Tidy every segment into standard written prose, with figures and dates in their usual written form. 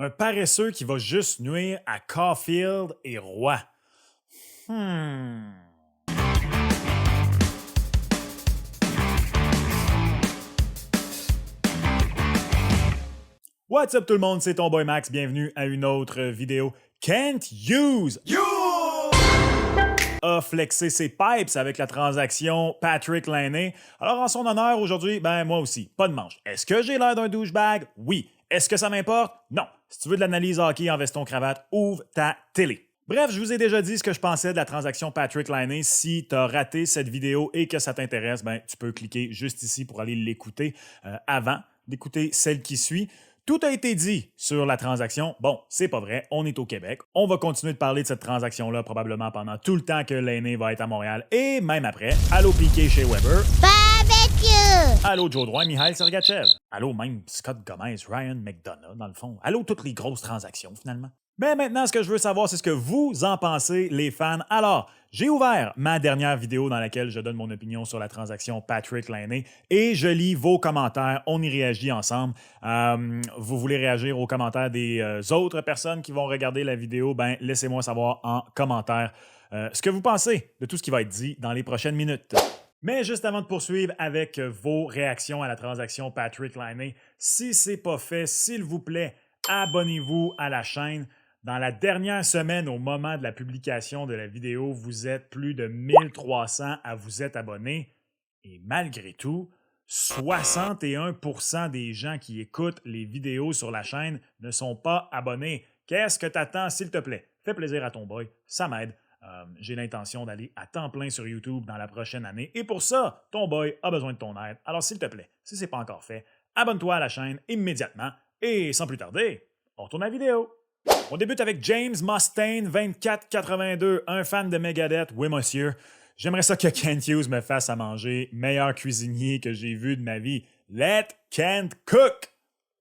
Un paresseux qui va juste nuire à Caulfield et Roy. What's up tout le monde, c'est ton boy Max, bienvenue à une autre vidéo. Kent Hughes a flexé ses pipes avec la transaction Patrik Laine. Alors en son honneur aujourd'hui, moi aussi, pas de manche. Est-ce que j'ai l'air d'un douchebag? Oui. Est-ce que ça m'importe? Non. Si tu veux de l'analyse hockey en veston-cravate, ouvre ta télé. Bref, je vous ai déjà dit ce que je pensais de la transaction Patrik Laine. Si tu as raté cette vidéo et que ça t'intéresse, tu peux cliquer juste ici pour aller l'écouter avant d'écouter celle qui suit. Tout a été dit sur la transaction. Bon, c'est pas vrai, on est au Québec. On va continuer de parler de cette transaction-là probablement pendant tout le temps que Laine va être à Montréal et même après. Allô Piqué chez Weber. Barbecue! Allô Joe Drouin, Mihail Sergachev. Allô même Scott Gomez, Ryan McDonough, dans le fond. Allô toutes les grosses transactions finalement. Mais maintenant, ce que je veux savoir, c'est ce que vous en pensez, les fans. Alors, j'ai ouvert ma dernière vidéo dans laquelle je donne mon opinion sur la transaction Patrik Laine et je lis vos commentaires. On y réagit ensemble. Vous voulez réagir aux commentaires des autres personnes qui vont regarder la vidéo? Laissez-moi savoir en commentaire ce que vous pensez de tout ce qui va être dit dans les prochaines minutes. Mais juste avant de poursuivre avec vos réactions à la transaction Patrik Laine, si ce n'est pas fait, s'il vous plaît, abonnez-vous à la chaîne. Dans la dernière semaine, au moment de la publication de la vidéo, vous êtes plus de 1300 à vous être abonnés. Et malgré tout, 61% des gens qui écoutent les vidéos sur la chaîne ne sont pas abonnés. Qu'est-ce que t'attends, s'il te plaît? Fais plaisir à ton boy, ça m'aide. J'ai l'intention d'aller à temps plein sur YouTube dans la prochaine année. Et pour ça, ton boy a besoin de ton aide. Alors s'il te plaît, si ce n'est pas encore fait, abonne-toi à la chaîne immédiatement. Et sans plus tarder, on retourne à la vidéo. On débute avec James Mustaine, 2482, un fan de Megadeth. Oui, monsieur. J'aimerais ça que Kent Hughes me fasse à manger. Meilleur cuisinier que j'ai vu de ma vie. Let Kent cook!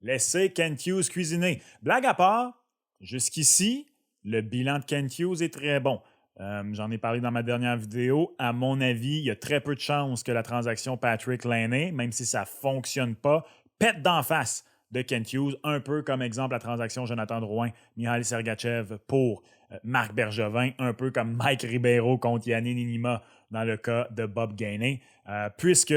Laissez Kent Hughes cuisiner. Blague à part, jusqu'ici, le bilan de Kent Hughes est très bon. J'en ai parlé dans ma dernière vidéo. À mon avis, il y a très peu de chances que la transaction Patrik Laine, même si ça ne fonctionne pas, pète d'en face de Kent Hughes, un peu comme exemple la transaction Jonathan Drouin, Mihail Sergachev pour Marc Bergevin, un peu comme Mike Ribeiro contre Yanni Ninima dans le cas de Bob Gainey, puisque,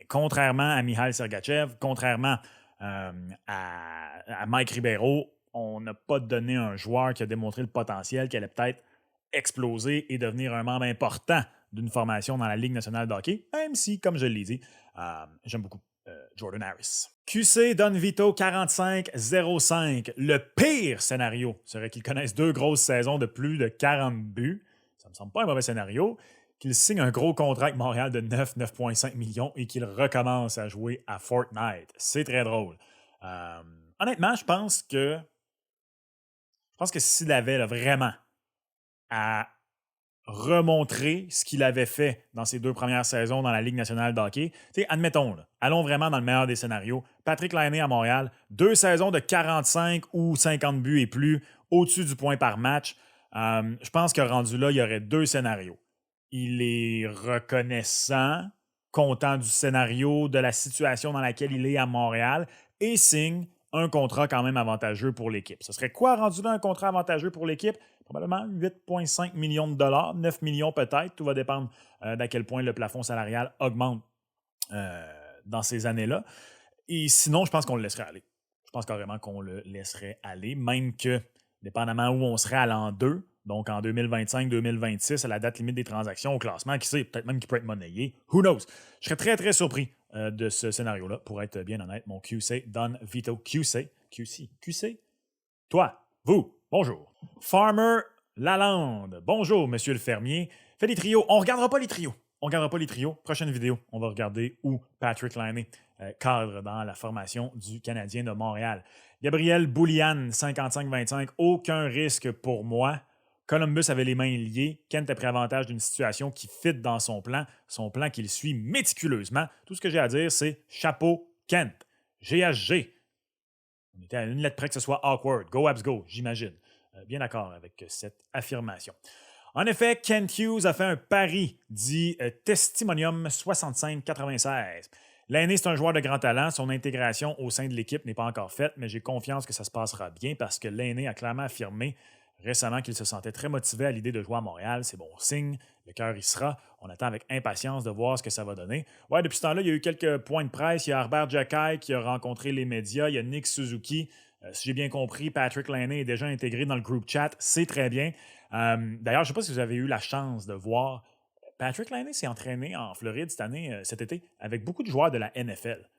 contrairement à Mihail Sergachev, contrairement à Mike Ribeiro, on n'a pas donné un joueur qui a démontré le potentiel qui allait peut-être exploser et devenir un membre important d'une formation dans la Ligue nationale de hockey, même si, comme je l'ai dit, j'aime beaucoup Jordan Harris. QC donne Vito 45-05. Le pire scénario serait qu'il connaisse 2 grosses saisons de plus de 40 buts. Ça me semble pas un mauvais scénario. Qu'il signe un gros contrat avec Montréal de 9,5 millions et qu'il recommence à jouer à Fortnite. C'est très drôle. Honnêtement, je pense que s'il avait vraiment à remontrer ce qu'il avait fait dans ses 2 premières saisons dans la Ligue nationale de hockey. Admettons, allons vraiment dans le meilleur des scénarios. Patrik Laine à Montréal, 2 saisons de 45 ou 50 buts et plus, au-dessus du point par match. Je pense que rendu là, il y aurait 2 scénarios. Il est reconnaissant, content du scénario, de la situation dans laquelle il est à Montréal et signe un contrat quand même avantageux pour l'équipe. Ce serait quoi rendu là un contrat avantageux pour l'équipe? Probablement 8,5 millions de dollars, 9 millions peut-être. Tout va dépendre d'à quel point le plafond salarial augmente dans ces années-là. Et sinon, je pense qu'on le laisserait aller. Je pense carrément qu'on le laisserait aller, même que, dépendamment où on serait à l'an 2, donc en 2025-2026, à la date limite des transactions, au classement, qui sait, peut-être même qu'il peut être monnayé. Who knows? Je serais très, très surpris de ce scénario-là, pour être bien honnête. Mon QC donne Vito QC. QC? Toi, vous, bonjour. Farmer Lalande. Bonjour, monsieur le fermier. Fais les trios. On ne regardera pas les trios. Prochaine vidéo, on va regarder où Patrik Laine cadre dans la formation du Canadien de Montréal. Gabriel Boulian, 55-25. Aucun risque pour moi. Columbus avait les mains liées. Kent a pris avantage d'une situation qui fit dans son plan qu'il suit méticuleusement. Tout ce que j'ai à dire, c'est chapeau Kent. GHG. On était à une lettre près que ce soit awkward. Go Abs Go, j'imagine. Bien d'accord avec cette affirmation. En effet, Kent Hughes a fait un pari dit Testimonium 65-96. Lainé, c'est un joueur de grand talent. Son intégration au sein de l'équipe n'est pas encore faite, mais j'ai confiance que ça se passera bien parce que Lainé a clairement affirmé récemment qu'il se sentait très motivé à l'idée de jouer à Montréal. C'est bon signe. Le cœur y sera. On attend avec impatience de voir ce que ça va donner. Ouais, depuis ce temps-là, il y a eu quelques points de presse. Il y a Herbert Jacquet qui a rencontré les médias. Il y a Nick Suzuki. Si j'ai bien compris, Patrick Lainé est déjà intégré dans le group chat. C'est très bien. D'ailleurs, je ne sais pas si vous avez eu la chance de voir. Patrick Lainé s'est entraîné en Floride cette année, cet été, avec beaucoup de joueurs de la NFL.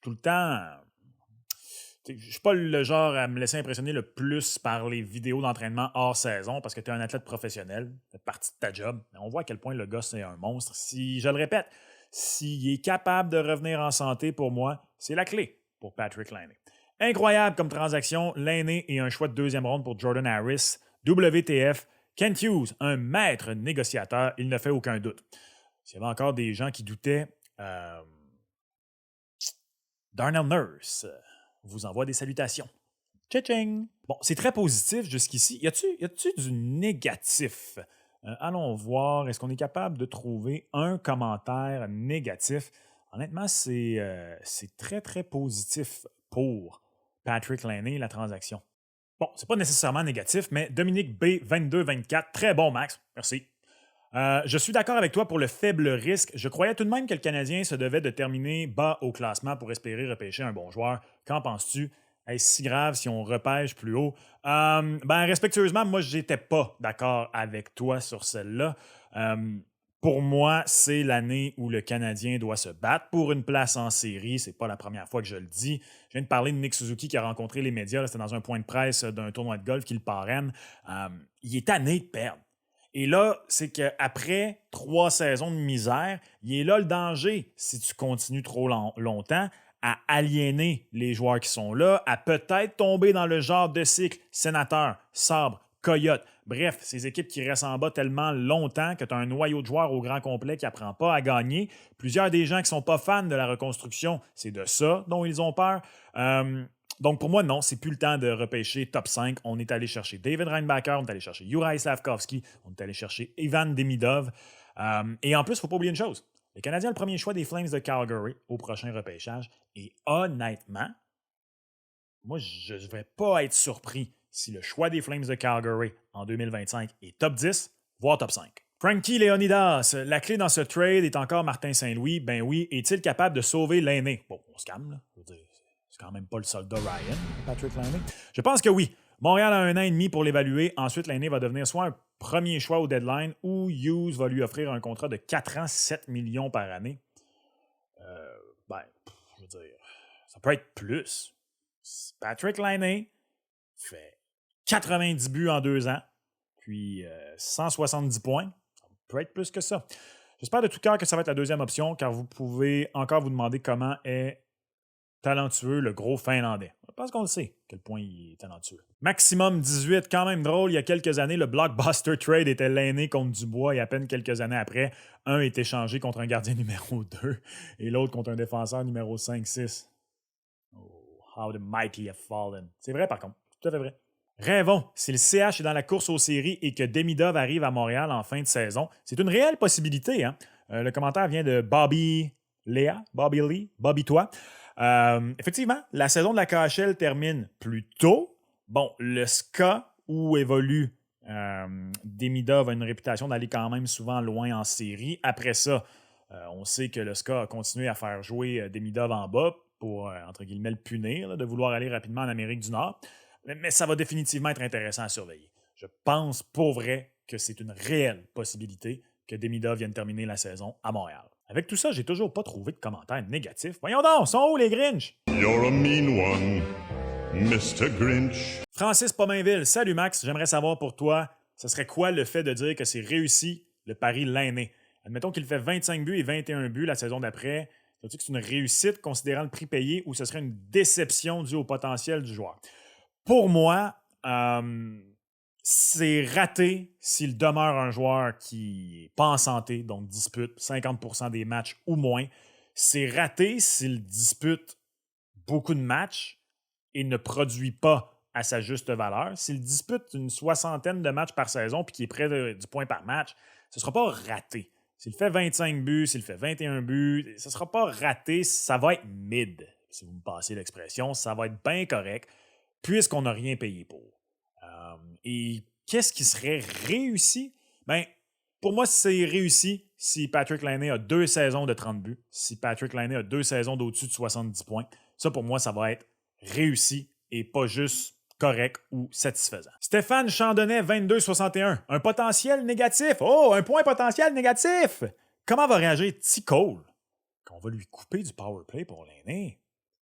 Tout le temps, je ne suis pas le genre à me laisser impressionner le plus par les vidéos d'entraînement hors saison parce que tu es un athlète professionnel, c'est partie de ta job. Mais on voit à quel point le gars, c'est un monstre. Si, je le répète, s'il est capable de revenir en santé, pour moi, c'est la clé pour Patrick Lainé. Incroyable comme transaction, Lainé et un choix de deuxième ronde pour Jordan Harris. WTF, Kent Hughes, un maître négociateur, il ne fait aucun doute. S'il y avait encore des gens qui doutaient, Darnell Nurse vous envoie des salutations. Tching! Bon, c'est très positif jusqu'ici. Y a-tu du négatif? Allons voir. Est-ce qu'on est capable de trouver un commentaire négatif? Honnêtement, c'est très, très positif pour Patrick Lainé, la transaction. Bon, c'est pas nécessairement négatif, mais Dominique B, 22-24, très bon, Max. Merci. Je suis d'accord avec toi pour le faible risque. Je croyais tout de même que le Canadien se devait de terminer bas au classement pour espérer repêcher un bon joueur. Qu'en penses-tu? Est-ce si grave si on repêche plus haut? Respectueusement, moi, j'étais pas d'accord avec toi sur celle-là. Pour moi, c'est l'année où le Canadien doit se battre pour une place en série. C'est pas la première fois que je le dis. Je viens de parler de Nick Suzuki qui a rencontré les médias. C'était dans un point de presse d'un tournoi de golf qu'il parraine. Il est tanné de perdre. Et là, c'est qu'après 3 saisons de misère, il est là le danger, si tu continues trop longtemps, à aliéner les joueurs qui sont là, à peut-être tomber dans le genre de cycle Sénateur, Sabre, Coyote. Bref, ces équipes qui restent en bas tellement longtemps que tu as un noyau de joueurs au grand complet qui n'apprend pas à gagner. Plusieurs des gens qui ne sont pas fans de la reconstruction, c'est de ça dont ils ont peur. Donc, pour moi, non, c'est plus le temps de repêcher top 5. On est allé chercher David Reinbacher, on est allé chercher Juraj Slafkovský, on est allé chercher Ivan Demidov. Et en plus, il ne faut pas oublier une chose. Le Canadien a le premier choix des Flames de Calgary au prochain repêchage. Et honnêtement, moi, je ne devrais pas être surpris si le choix des Flames de Calgary en 2025 est top 10, voire top 5. Frankie Leonidas, la clé dans ce trade est encore Martin Saint-Louis. Ben oui, est-il capable de sauver Lainé? Bon, on se calme, là. Je veux dire, c'est quand même pas le soldat Ryan, Patrick Lainé. Je pense que oui. Montréal a 1 an et demi pour l'évaluer. Ensuite, Lainé va devenir soit un premier choix au deadline ou Hughes va lui offrir un contrat de 4 ans, 7 millions par année. Je veux dire, ça peut être plus. Patrick Lainé fait 90 buts en 2 ans, puis 170 points. Ça peut être plus que ça. J'espère de tout cœur que ça va être la deuxième option, car vous pouvez encore vous demander comment est talentueux le gros Finlandais. Je pense qu'on le sait, à quel point il est talentueux. Maximum 18, quand même drôle. Il y a quelques années, le blockbuster trade était Lainé contre Dubois et à peine quelques années après, un est échangé contre un gardien numéro 2 et l'autre contre un défenseur numéro 5-6. Oh, how the mighty have fallen. C'est vrai par contre, tout à fait vrai. Rêvons, si le CH est dans la course aux séries et que Demidov arrive à Montréal en fin de saison, c'est une réelle possibilité. Hein? Le commentaire vient de Bobby Toi. Effectivement, la saison de la KHL termine plus tôt. Bon, le SKA où évolue Demidov a une réputation d'aller quand même souvent loin en série. Après ça, on sait que le SKA a continué à faire jouer Demidov en bas pour, entre guillemets, le punir, là, de vouloir aller rapidement en Amérique du Nord. Mais ça va définitivement être intéressant à surveiller. Je pense pour vrai que c'est une réelle possibilité que Demidov vienne terminer la saison à Montréal. Avec tout ça, j'ai toujours pas trouvé de commentaires négatifs. Voyons donc, sont où les Grinch? You're a mean one, Mr. Grinch. Francis Pomainville, salut Max, j'aimerais savoir pour toi, ce serait quoi le fait de dire que c'est réussi le pari Lainé? Admettons qu'il fait 25 buts et 21 buts la saison d'après. Trouves-tu que c'est une réussite considérant le prix payé ou ce serait une déception due au potentiel du joueur? Pour moi, c'est raté s'il demeure un joueur qui n'est pas en santé, donc dispute 50% des matchs ou moins. C'est raté s'il dispute beaucoup de matchs et ne produit pas à sa juste valeur. S'il dispute une 60aine de matchs par saison et qu'il est près du point par match, ce ne sera pas raté. S'il fait 25 buts, s'il fait 21 buts, ça ne sera pas raté, ça va être mid, si vous me passez l'expression. Ça va être bien correct, puisqu'on n'a rien payé pour. Et qu'est-ce qui serait réussi? Ben, pour moi, c'est réussi si Patrick Laine a 2 saisons de 30 buts, si Patrick Laine a 2 saisons d'au-dessus de 70 points. Ça, pour moi, ça va être réussi et pas juste correct ou satisfaisant. Stéphane Chandonnet, 22-61. Un potentiel négatif. Oh, un point potentiel négatif. Comment va réagir T. Cole quand on va lui couper du power play pour Laine?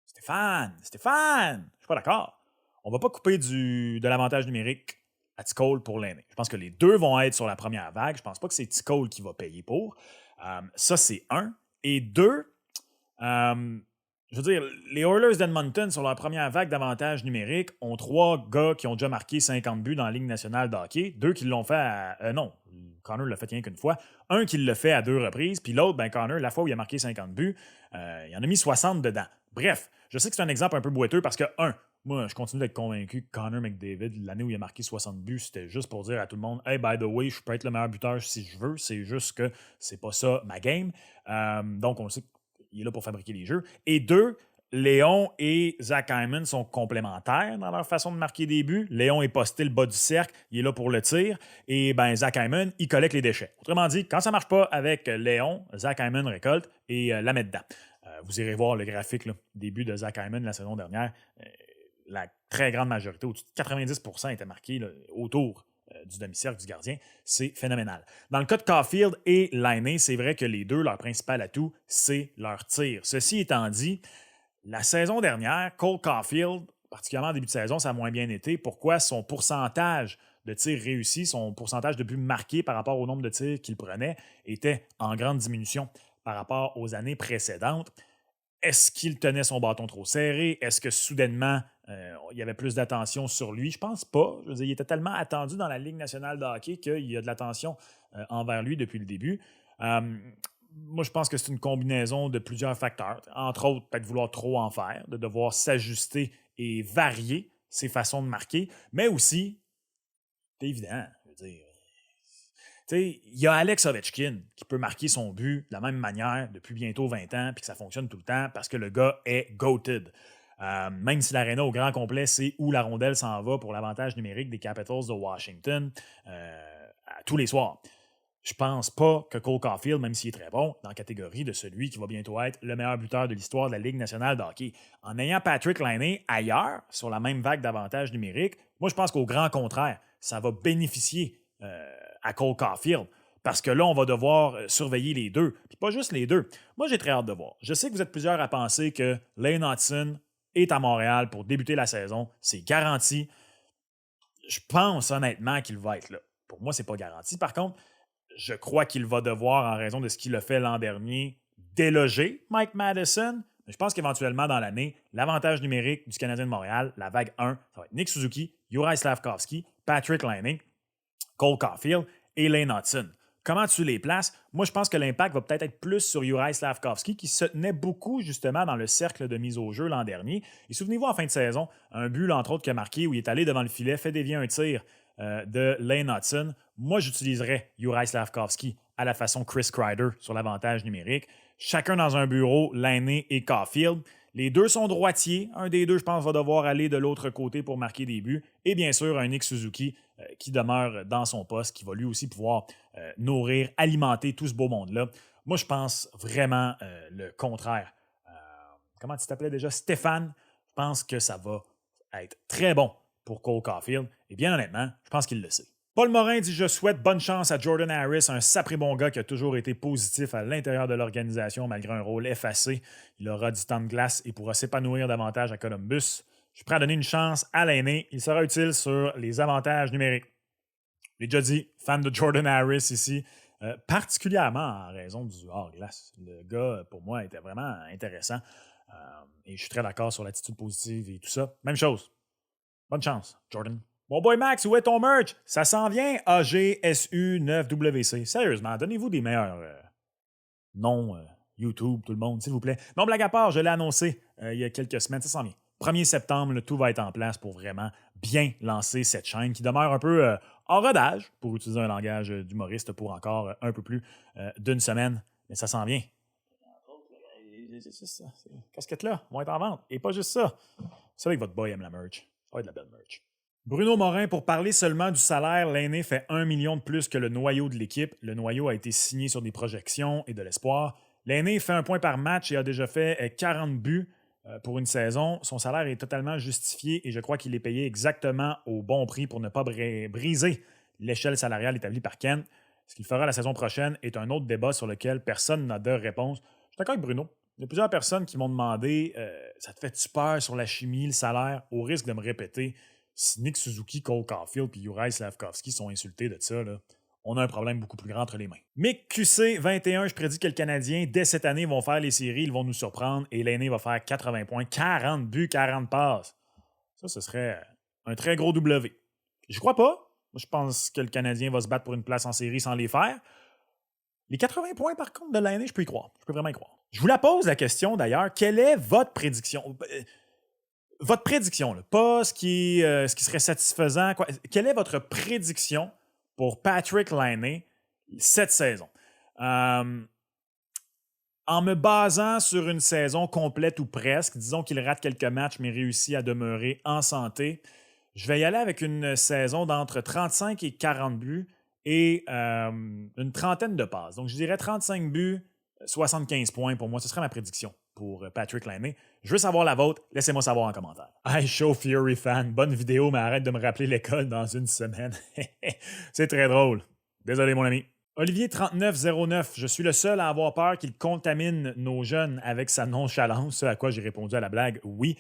Stéphane, je suis pas d'accord. On va pas couper de l'avantage numérique à T. Cole pour Laine. Je pense que les deux vont être sur la première vague. Je pense pas que c'est T. Cole qui va payer pour. Ça, c'est un. Et deux, je veux dire, les Oilers d'Edmonton, sur leur première vague d'avantages numériques, ont 3 gars qui ont déjà marqué 50 buts dans la Ligue nationale de hockey. 2 qui l'ont fait à... non, Connor l'a fait rien qu'une fois. Un qui l'a fait à 2 reprises. Puis l'autre, ben Connor, la fois où il a marqué 50 buts, il en a mis 60 dedans. Bref, je sais que c'est un exemple un peu boiteux parce que, moi, je continue d'être convaincu que Connor McDavid, l'année où il a marqué 60 buts, c'était juste pour dire à tout le monde « Hey, by the way, je peux être le meilleur buteur si je veux. C'est juste que c'est pas ça ma game. » Donc, on le sait qu'il est là pour fabriquer les jeux. Et 2, Léon et Zach Hyman sont complémentaires dans leur façon de marquer des buts. Léon est posté le bas du cercle, il est là pour le tir. Et ben Zach Hyman, il collecte les déchets. Autrement dit, quand ça ne marche pas avec Léon, Zach Hyman récolte et la met dedans. Vous irez voir le graphique, là, début de Zach Hyman la saison dernière. La très grande majorité, au-dessus de 90%, était marqué là, autour du demi-cercle du gardien. C'est phénoménal. Dans le cas de Caulfield et Laine, c'est vrai que les deux, leur principal atout, c'est leur tir. Ceci étant dit, la saison dernière, Cole Caulfield, particulièrement en début de saison, ça a moins bien été. Pourquoi? Son pourcentage de tirs réussis, son pourcentage de buts marqués par rapport au nombre de tirs qu'il prenait était en grande diminution par rapport aux années précédentes. Est-ce qu'il tenait son bâton trop serré? Est-ce que soudainement, il y avait plus d'attention sur lui? Je pense pas. Je veux dire, il était tellement attendu dans la Ligue nationale de hockey qu'il y a de l'attention envers lui depuis le début. Moi, je pense que c'est une combinaison de plusieurs facteurs. Entre autres, peut-être vouloir trop en faire, de devoir s'ajuster et varier ses façons de marquer, mais aussi, c'est évident, je veux dire, il y a Alex Ovechkin qui peut marquer son but de la même manière depuis bientôt 20 ans puis que ça fonctionne tout le temps parce que le gars est goated. Même si l'aréna au grand complet, c'est où la rondelle s'en va pour l'avantage numérique des Capitals de Washington tous les soirs. Je pense pas que Cole Caulfield, même s'il est très bon, dans la catégorie de celui qui va bientôt être le meilleur buteur de l'histoire de la Ligue nationale de hockey. En ayant Patrick Laine ailleurs, sur la même vague d'avantages numériques, moi je pense qu'au grand contraire, ça va bénéficier à Cole Caulfield. Parce que là, on va devoir surveiller les deux. Puis pas juste les deux. Moi, j'ai très hâte de voir. Je sais que vous êtes plusieurs à penser que Lane Hutson est à Montréal pour débuter la saison. C'est garanti. Je pense honnêtement qu'il va être là. Pour moi, c'est pas garanti. Par contre, je crois qu'il va devoir, en raison de ce qu'il a fait l'an dernier, déloger Mike Madison. Mais je pense qu'éventuellement, dans l'année, l'avantage numérique du Canadien de Montréal, la vague 1, ça va être Nick Suzuki, Juraj Slafkovský, Patrick Laine, Cole Caulfield et Lane Hutson. Comment tu les places? Moi, je pense que l'impact va peut-être être plus sur Juraj Slafkovský, qui se tenait beaucoup justement dans le cercle de mise au jeu l'an dernier. Et souvenez-vous, en fin de saison, un but, entre autres, qu'il a marqué où il est allé devant le filet, fait dévier un tir de Lane Hutson. Moi, j'utiliserais Juraj Slafkovský à la façon Chris Kreider sur l'avantage numérique. Chacun dans un bureau, Laine et Caulfield. Les deux sont droitiers. Un des deux, je pense, va devoir aller de l'autre côté pour marquer des buts. Et bien sûr, un Nick Suzuki qui demeure dans son poste, qui va lui aussi pouvoir nourrir, alimenter tout ce beau monde-là. Moi, je pense vraiment le contraire. Comment tu t'appelais déjà? Stéphane. Je pense que ça va être très bon pour Cole Caulfield. Et bien honnêtement, je pense qu'il le sait. Paul Morin dit « Je souhaite bonne chance à Jordan Harris, un sapré bon gars qui a toujours été positif à l'intérieur de l'organisation malgré un rôle effacé. Il aura du temps de glace et pourra s'épanouir davantage à Columbus. Je suis prêt à donner une chance à Laine. Il sera utile sur les avantages numériques. » J'ai déjà dit, fan de Jordan Harris ici, particulièrement en raison du hors-glace. Le gars, pour moi, était vraiment intéressant. Et je suis très d'accord sur l'attitude positive et tout ça. Même chose. Bonne chance, Jordan. Mon boy Max, où est ton merch? Ça s'en vient, AGSU9WC. Sérieusement, donnez-vous des meilleurs noms YouTube, tout le monde, s'il vous plaît. Non, blague à part, je l'ai annoncé il y a quelques semaines, ça s'en vient. 1er septembre, tout va être en place pour vraiment bien lancer cette chaîne qui demeure un peu en rodage, pour utiliser un langage d'humoriste, pour encore un peu plus d'une semaine. Mais ça s'en vient. C'est ça. Ces casquettes-là vont être en vente. Et pas juste ça. Vous savez que votre boy aime la merch. Ça va être de la belle merch. Bruno Morin, pour parler seulement du salaire, l'Aîné fait 1 million de plus que le noyau de l'équipe. Le noyau a été signé sur des projections et de l'espoir. L'Aîné fait 1 point par match et a déjà fait 40 buts pour une saison. Son salaire est totalement justifié et je crois qu'il est payé exactement au bon prix pour ne pas briser l'échelle salariale établie par Ken. Ce qu'il fera la saison prochaine est un autre débat sur lequel personne n'a de réponse. Je suis d'accord avec Bruno. Il y a plusieurs personnes qui m'ont demandé ça te fait-tu peur sur la chimie, le salaire, au risque de me répéter. Si Nick Suzuki, Cole Caulfield et Juraj Slafkovský sont insultés de ça, là, on a un problème beaucoup plus grand entre les mains. Mick QC 21, je prédis que le Canadien, dès cette année, vont faire les séries, ils vont nous surprendre et l'Aîné va faire 80 points, 40 buts, 40 passes. Ça, ce serait un très gros W. Je crois pas. Je pense que le Canadien va se battre pour une place en série sans les faire. Les 80 points, par contre, de l'Aîné, je peux y croire. Je peux vraiment y croire. Je vous la pose, la question, d'ailleurs. Quelle est votre prédiction? Votre prédiction, là, pas ce qui serait satisfaisant. Quoi. Quelle est votre prédiction pour Patrik Laine cette saison? En me basant sur une saison complète ou presque, disons qu'il rate quelques matchs mais réussit à demeurer en santé, je vais y aller avec une saison d'entre 35 et 40 buts et une trentaine de passes. Donc, je dirais 35 buts, 75 points pour moi. Ce serait ma prédiction pour Patrik Laine. Je veux savoir la vôtre. Laissez-moi savoir en commentaire. Hi, Show Fury fan. Bonne vidéo, mais arrête de me rappeler l'école dans une semaine. C'est très drôle. Désolé, mon ami. Olivier3909, je suis le seul à avoir peur qu'il contamine nos jeunes avec sa nonchalance, ce à quoi j'ai répondu à la blague, oui.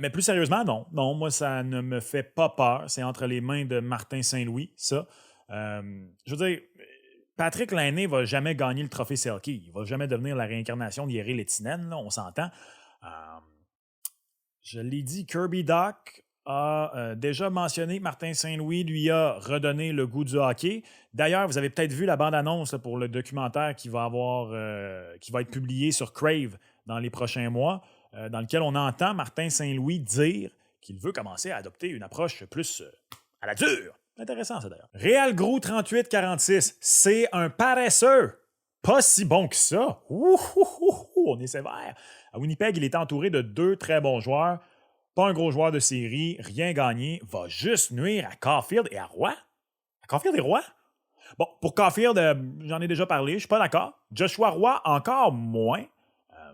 Mais plus sérieusement, non. Non, moi, ça ne me fait pas peur. C'est entre les mains de Martin Saint-Louis, ça. Je veux dire, Patrik Laine ne va jamais gagner le trophée Selke. Il ne va jamais devenir la réincarnation d'Jere Lehtinen, on s'entend. Je l'ai dit, Kirby Dach a déjà mentionné que Martin Saint-Louis lui a redonné le goût du hockey. D'ailleurs, vous avez peut-être vu la bande-annonce pour le documentaire qui va être publié sur Crave dans les prochains mois, dans lequel on entend Martin Saint-Louis dire qu'il veut commencer à adopter une approche plus à la dure. Intéressant, ça, d'ailleurs. Réal Gros 38-46, c'est un paresseux. Pas si bon que ça. On est sévère. À Winnipeg, il est entouré de 2 très bons joueurs. Pas un gros joueur de série, rien gagné. Va juste nuire à Caulfield et à Roy. À Caulfield et Roy? Bon, pour Caulfield, j'en ai déjà parlé, je suis pas d'accord. Joshua Roy, encore moins.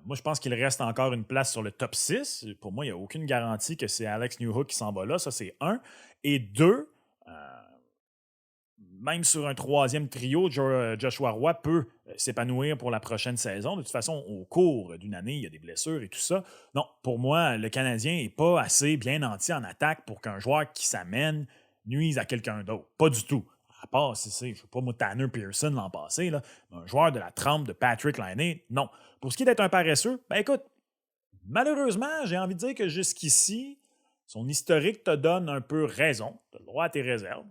Moi, je pense qu'il reste encore une place sur le top 6. Pour moi, il n'y a aucune garantie que c'est Alex Newhook qui s'en va là. Ça, c'est 1. Et 2, même sur un 3e trio, Joshua Roy peut s'épanouir pour la prochaine saison. De toute façon, au cours d'une année, il y a des blessures et tout ça. Non, pour moi, le Canadien n'est pas assez bien nanti en attaque pour qu'un joueur qui s'amène nuise à quelqu'un d'autre. Pas du tout. À part, je ne sais pas, moi, Tanner Pearson l'an passé, là, un joueur de la trempe de Patrik Laine, non. Pour ce qui est d'être un paresseux, ben écoute, malheureusement, j'ai envie de dire que jusqu'ici, son historique te donne un peu raison. Tu as le droit à tes réserves.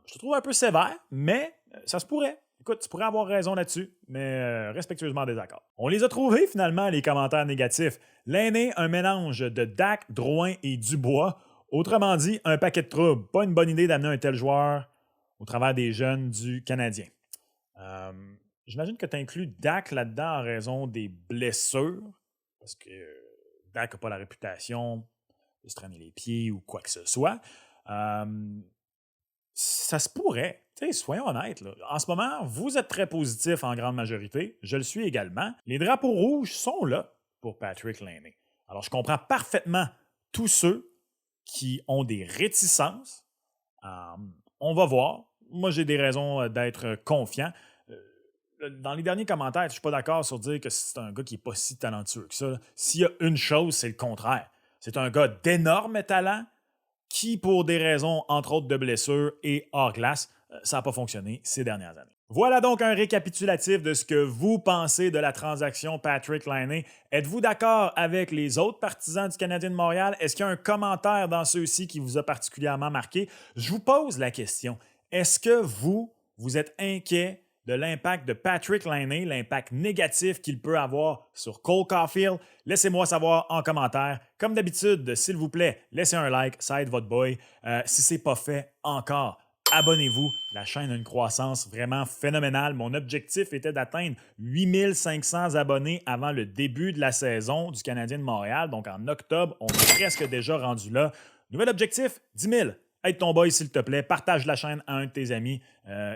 Je te trouve un peu sévère, mais ça se pourrait. Écoute, tu pourrais avoir raison là-dessus, mais respectueusement désaccord. On les a trouvés finalement, les commentaires négatifs. Laine, un mélange de Dach, Drouin et Dubois. Autrement dit, un paquet de troubles. Pas une bonne idée d'amener un tel joueur au travers des jeunes du Canadien. J'imagine que tu inclus Dach là-dedans en raison des blessures, parce que Dach n'a pas la réputation de se traîner les pieds ou quoi que ce soit. Ça se pourrait. T'sais, soyons honnêtes. Là. En ce moment, vous êtes très positif en grande majorité. Je le suis également. Les drapeaux rouges sont là pour Patrik Laine. Alors, je comprends parfaitement tous ceux qui ont des réticences. On va voir. Moi, j'ai des raisons d'être confiant. Dans les derniers commentaires, je ne suis pas d'accord sur dire que c'est un gars qui n'est pas si talentueux que ça. Là. S'il y a une chose, c'est le contraire. C'est un gars d'énorme talent qui, pour des raisons, entre autres de blessures et hors glace, ça n'a pas fonctionné ces dernières années. Voilà donc un récapitulatif de ce que vous pensez de la transaction Patrik Laine. Êtes-vous d'accord avec les autres partisans du Canadien de Montréal? Est-ce qu'il y a un commentaire dans ceux-ci qui vous a particulièrement marqué? Je vous pose la question. Est-ce que vous êtes inquiet de l'impact de Patrik Laine, l'impact négatif qu'il peut avoir sur Cole Caulfield? Laissez-moi savoir en commentaire. Comme d'habitude, s'il vous plaît, laissez un like, ça aide votre boy. Si ce n'est pas fait encore, abonnez-vous. La chaîne a une croissance vraiment phénoménale. Mon objectif était d'atteindre 8500 abonnés avant le début de la saison du Canadien de Montréal. Donc en octobre, on est presque déjà rendu là. Nouvel objectif, 10 000. Aide ton boy s'il te plaît. Partage la chaîne à un de tes amis.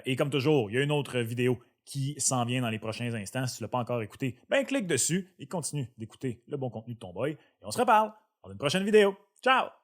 Et comme toujours, il y a une autre vidéo qui s'en vient dans les prochains instants. Si tu ne l'as pas encore écouté, ben clique dessus et continue d'écouter le bon contenu de ton boy. Et on se reparle dans une prochaine vidéo. Ciao!